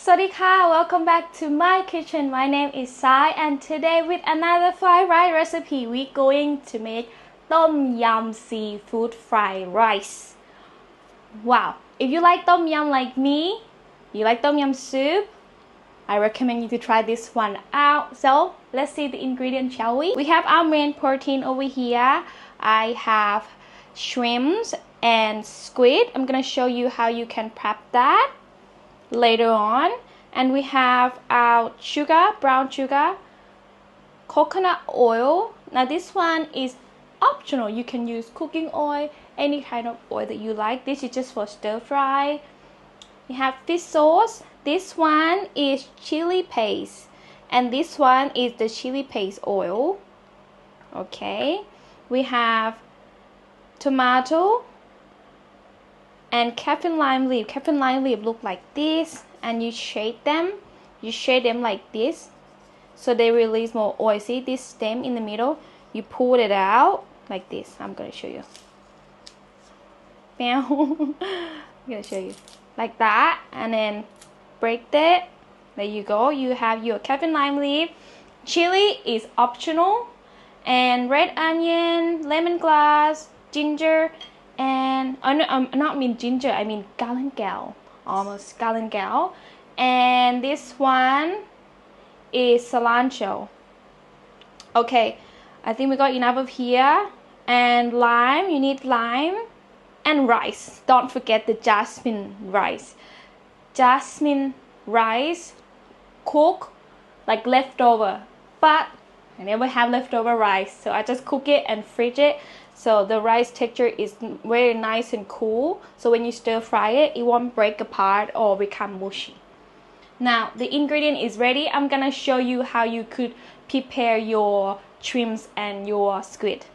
Swadika, welcome back to my kitchen. My name is Sai and today with another fried rice recipe, we're going to make tom yum seafood fried rice. Wow, if you like tom yum like me, you like tom yum soup, I recommend you to try this one out. So let's see the ingredients, shall we? We have our main protein over here. I have shrimps and squid. I'm gonna show you how you can prep that later on. And we have our sugar, brown sugar, coconut oil. Now this one is optional. You can use cooking oil, any kind of oil that you like. This is just for stir fry. We have fish sauce. This one is chili paste, and this one is the chili paste oil. Okay, we have tomato and kaffir lime leaf. Kaffir lime leaf look like this, and you shade them. You shade them like this, so they release more oil. See this stem in the middle? You pull it out like this. I'm gonna show you. I'm gonna show you like that, and then break that. There you go. You have your kaffir lime leaf. Chili is optional, and red onion, lemongrass, ginger, and not mean ginger, I mean galangal, almost galangal. And this one is cilantro. Okay, I think we got enough of here. And lime, you need lime. And rice, don't forget the jasmine rice. Jasmine rice, cook like leftover, but I never have leftover rice, so I just cook it and fridge it, so the rice texture is very nice and cool, so when you stir fry it, it won't break apart or become mushy. Now the ingredient is ready. I'm gonna show you how you could prepare your shrimps and your squid.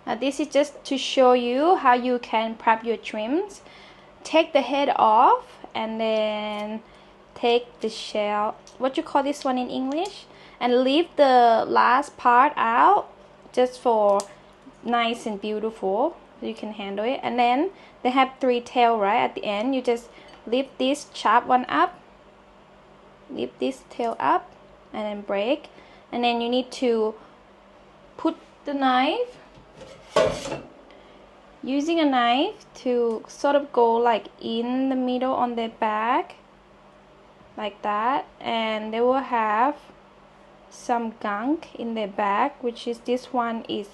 Now this is just to show you how you can prep your shrimps. Take the head off and then take the shell, what you call this one in English, and leave the last part out just for nice and beautiful, so you can handle it. And then they have 3 tails right at the end. You just lift this sharp one up, lift this tail up, and then break. And then you need to put the knife, using a knife to sort of go like in the middle on their back like that, and they will have some gunk in their back, which is this one is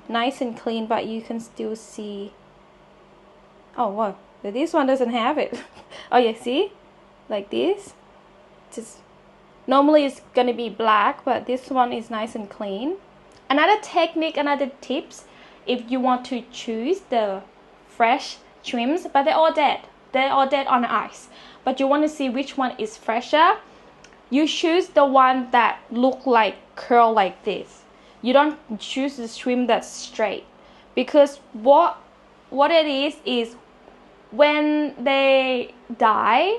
nice and clean, but you can still see, oh wow, this one doesn't have it. Oh yeah, see, like this, just normally it's gonna be black, but this one is nice and clean. Another technique, another tips, if you want to choose the fresh shrimps, but they're all dead on the ice, but you want to see which one is fresher, you choose the one that look like curl like this. You don't choose the shrimp that's straight, because what it is when they die,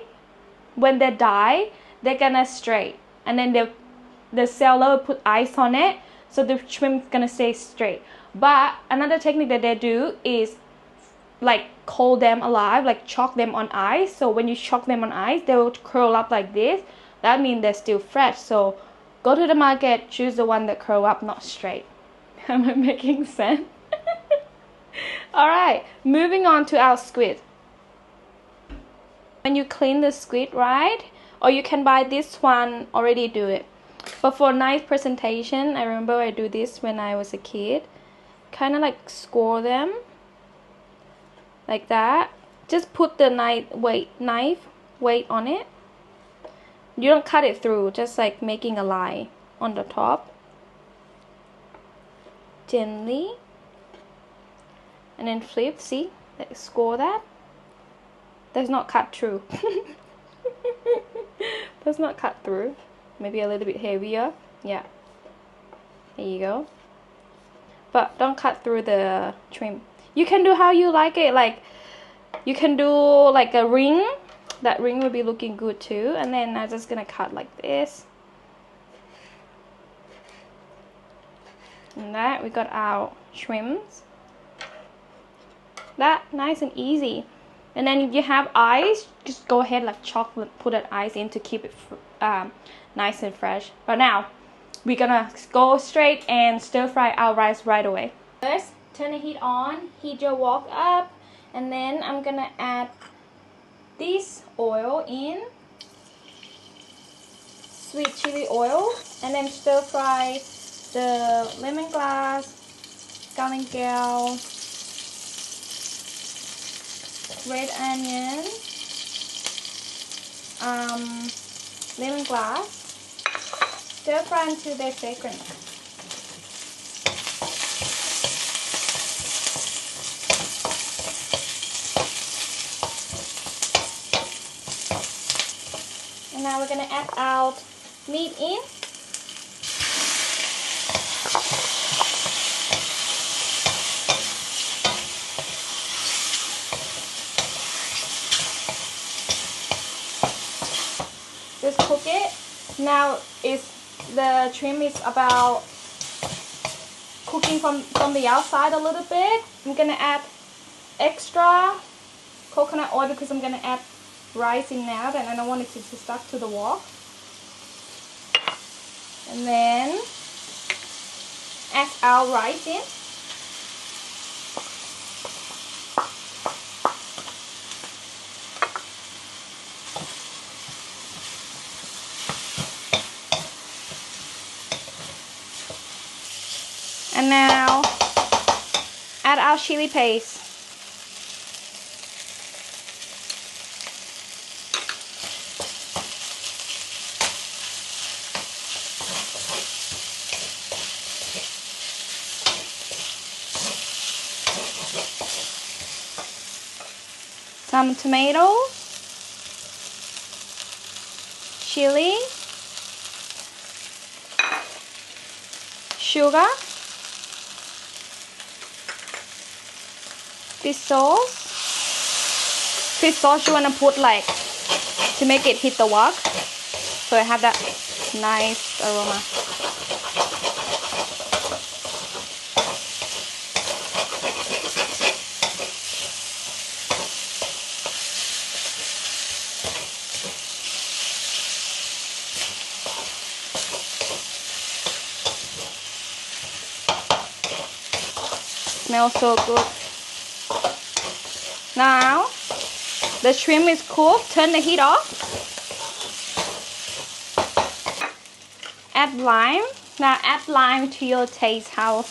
they're gonna straight, and then the seller will put ice on it, so the shrimp's gonna stay straight. But another technique that they do is like cold them alive, like chalk them on ice. So when you chalk them on ice, they will curl up like this. That means they're still fresh. So go to the market, choose the one that curl up, not straight. Am I making sense? Alright, moving on to our squid. When you clean the squid, right, or you can buy this one already do it, but for nice presentation, I remember I do this when I was a kid, kind of like score them like that. Just put the knife weight on it. You don't cut it through, just like making a line on the top gently, and then flip. See, like score that. Does not cut through. Does not cut through. Maybe a little bit heavier. Yeah, there you go. But don't cut through the shrimp. You can do how you like it, like you can do like a ring. That ring will be looking good too. And then I'm just gonna cut like this. And that, we got our shrimps. That, nice and easy. And then if you have ice, just go ahead like chocolate, put that ice in to keep it nice and fresh. But now we're gonna go straight and stir fry our rice right away. First, turn the heat on, heat your wok up, and then I'm gonna add this oil in, sweet chili oil, and then stir fry the lemongrass, galangal, red onion, lemongrass. Stir fry until they're fragrant. And now we're gonna add our meat in. Just cook it. Now the trim is about cooking from the outside a little bit. I'm gonna add extra coconut oil because I'm gonna add rice in now, and I don't want it to stuck to the wok. And then add our rice in. And now add our chili paste. Some tomatoes, chili, sugar, fish sauce. Fish sauce you want to put like to make it hit the wok, so I have that nice aroma. Smells so good. Now the shrimp is cooked. Turn the heat off. Add lime. Now add lime to your taste. How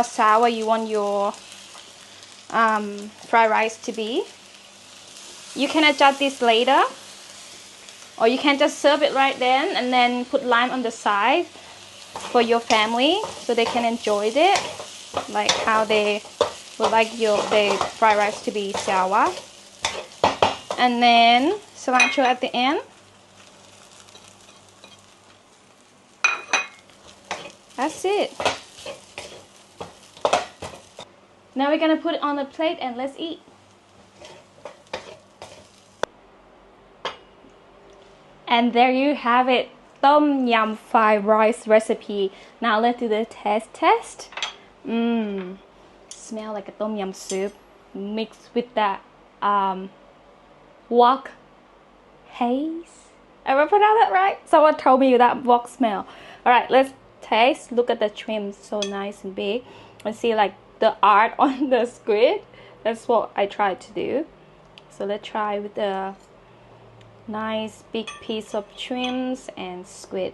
sour you want your fried rice to be. You can adjust this later, or you can just serve it right then and then put lime on the side for your family so they can enjoy it, like how they would like their fried rice to be sour. And then cilantro at the end. That's it. Now we're gonna put it on the plate and let's eat. And there you have it, tom yum fried rice recipe. Now let's do the test. Smell like a tom yum soup mixed with that wok haze. Am I pronouncing that right? Someone told me that wok smell. Alright, let's taste. Look at the trim, so nice and big. And see like the art on the squid. That's what I tried to do. So let's try with the nice big piece of shrimps and squid.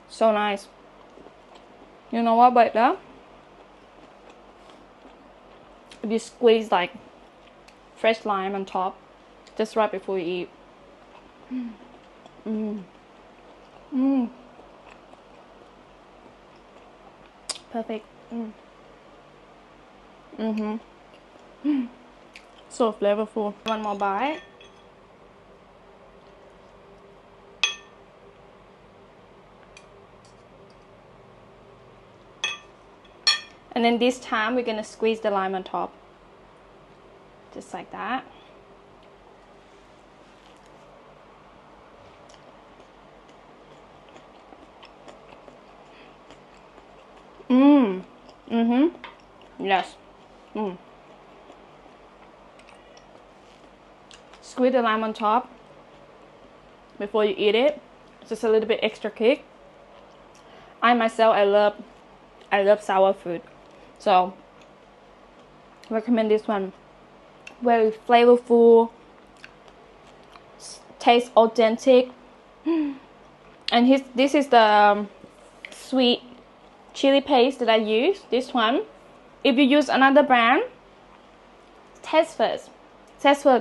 So nice. You know what about that? If you squeeze like fresh lime on top just right before you eat. Perfect. So flavorful. One more bite. And then this time we're gonna squeeze the lime on top. just like that. Yes. Squeeze the lime on top before you eat it. Just a little bit extra kick. I myself, I love sour food, so recommend this one. Very flavorful, tastes authentic, and this is the sweet chili paste that I use. This one, if you use another brand, test first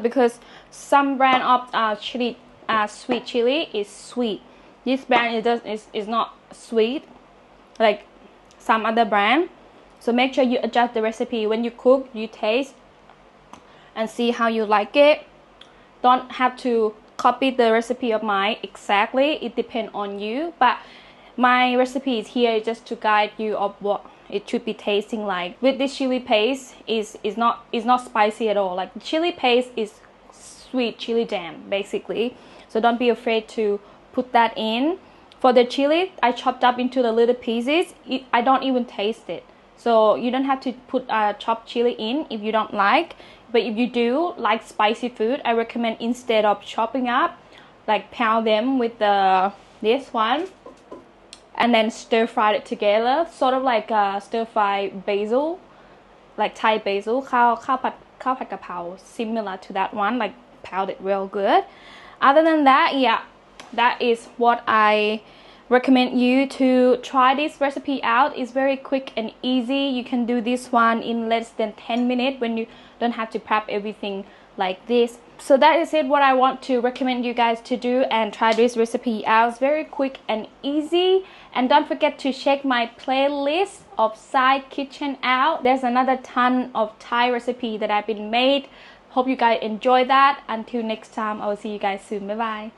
because some brand of chili, sweet chili is sweet. This brand is not sweet like some other brand. So make sure you adjust the recipe when you cook. You taste and see how you like it. Don't have to copy the recipe of mine exactly. It depends on you, but my recipe is here just to guide you of what it should be tasting like. With this chili paste is not spicy at all. Like chili paste is sweet chili jam basically. So don't be afraid to put that in. For the chili, I chopped up into the little pieces. I don't even taste it. So you don't have to put chopped chili in if you don't like. But if you do like spicy food, I recommend instead of chopping up, like pound them with this one and then stir fry it together, sort of like stir fry basil, like Thai basil, ข้าวผัดกะเพรา similar to that one, like pound it real good. Other than that, yeah, that is what I recommend you to try this recipe out. It's very quick and easy. You can do this one in less than 10 minutes when you don't have to prep everything like this. So that is it, what I want to recommend you guys to do and try this recipe out. It's very quick and easy. And don't forget to check my playlist of side kitchen out. There's another ton of Thai recipe that I've been made. Hope you guys enjoy that. Until next time, I will see you guys soon. Bye bye.